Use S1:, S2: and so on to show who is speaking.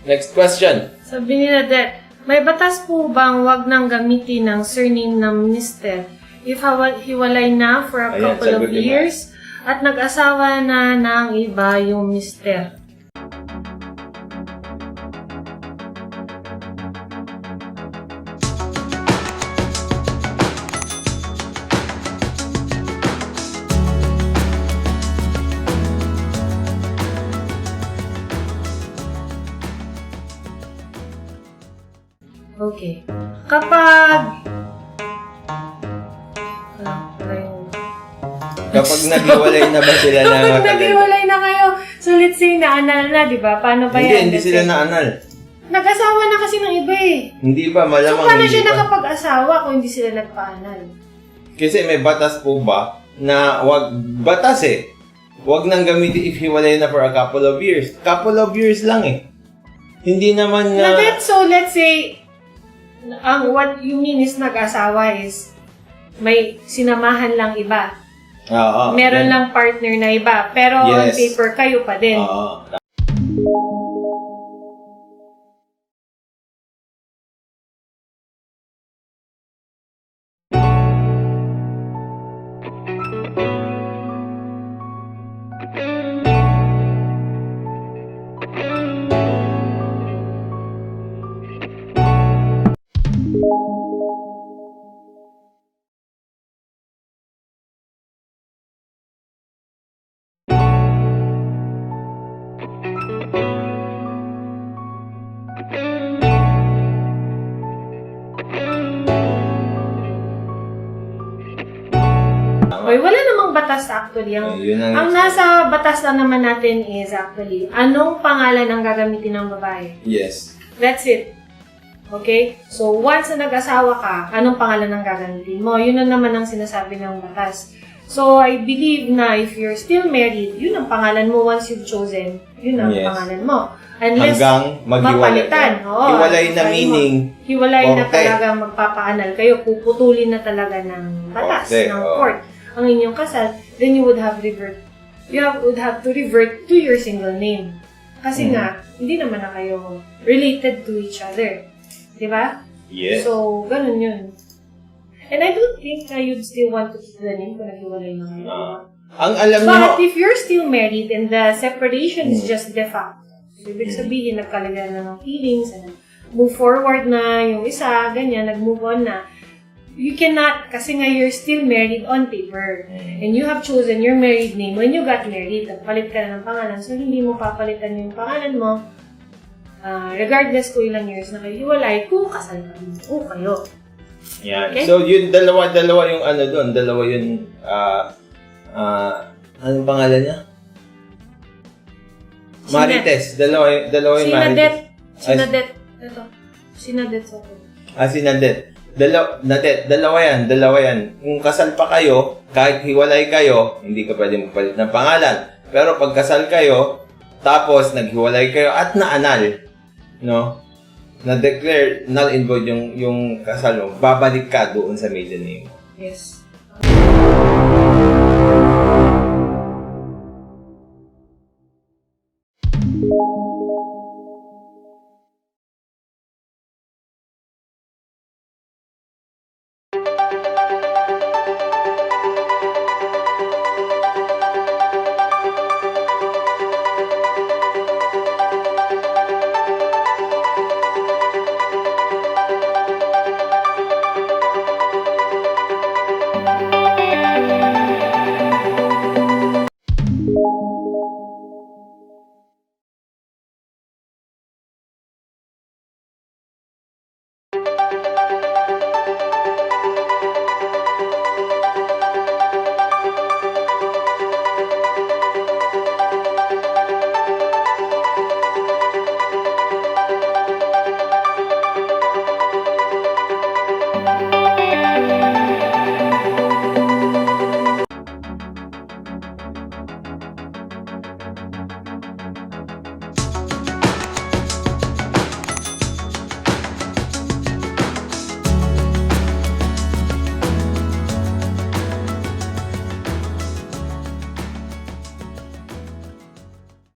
S1: Next question.
S2: Sabi nila, may batas po bang wag nang gamitin ng surname ng minister if hiwalay na for a couple of years at nag-asawa na ng iba yung mister? Okay. Kapag
S1: naghiwalay na ba sila na
S2: kapag naghiwalay na kayo, so let's say na-anal na, di ba? Paano ba yan?
S1: Hindi sila na-anal.
S2: Nag-asawa na kasi ng iba eh.
S1: Hindi ba? Malamang
S2: so paano
S1: hindi
S2: siya
S1: ba
S2: nakapag-asawa kung hindi sila nagpa-anal?
S1: Kasi may batas po ba na batas eh. Wag nang gamitin if hiwalay na for a couple of years. Couple of years lang eh. Hindi naman nga...
S2: So let's say, what you mean is nag-asawa is may sinamahan lang iba. Meron lang partner na iba. Pero on paper, kayo pa din. Okay, wala namang batas actually. Ang nasa batas lang naman natin is actually, anong pangalan ang gagamitin ng babae?
S1: Yes.
S2: That's it. Okay? So, once na nag-asawa ka, anong pangalan ang gagamitin mo? Yun na naman ang sinasabi ng batas. So, I believe na if you're still married, yun ang pangalan mo once you've chosen. Yun ang pangalan mo. Unless
S1: hanggang
S2: mapalitan.
S1: Hiwalay na meaning.
S2: Hiwalay na talaga magpapaanal kayo. Puputulin na talaga ng batas, ng court ang inyong kasal, then you would have to revert to your single name. Kasi nga, hindi naman na kayo related to each other. Diba?
S1: Yes.
S2: So, ganun yun. And I don't think na you'd still want to keep the name kung naghiwalay na kayo.
S1: Ang alam
S2: But if you're still married and the separation is just de facto, so ibig sabihin, nagkalagyan na ng feelings, and move forward na yung isa, ganyan, nag-move on na, you cannot, kasi nga you're still married on paper. And you have chosen your married name when you got married. Nagpalit ka na ng pangalan. So, hindi mo papalitan yung pangalan mo. Regardless kung ilang years na kayo hiwalay, kung kasal ka o kayo.
S1: Yan. Okay? So, yun, dalawa yung ano doon. Dalawa yung, anong pangalan niya? Marites. Dalawa yung Marites.
S2: Sinadet. Ito. Sinadet sa ako.
S1: Sinadet. Dalawa yan. Kung kasal pa kayo, kahit hiwalay kayo, hindi ka pwede magpalit ng pangalan. Pero pag kasal kayo, tapos naghiwalay kayo at na-anal, no? Na-declare null and void yung kasal mo, babalik ka doon sa maiden name.
S2: Yes.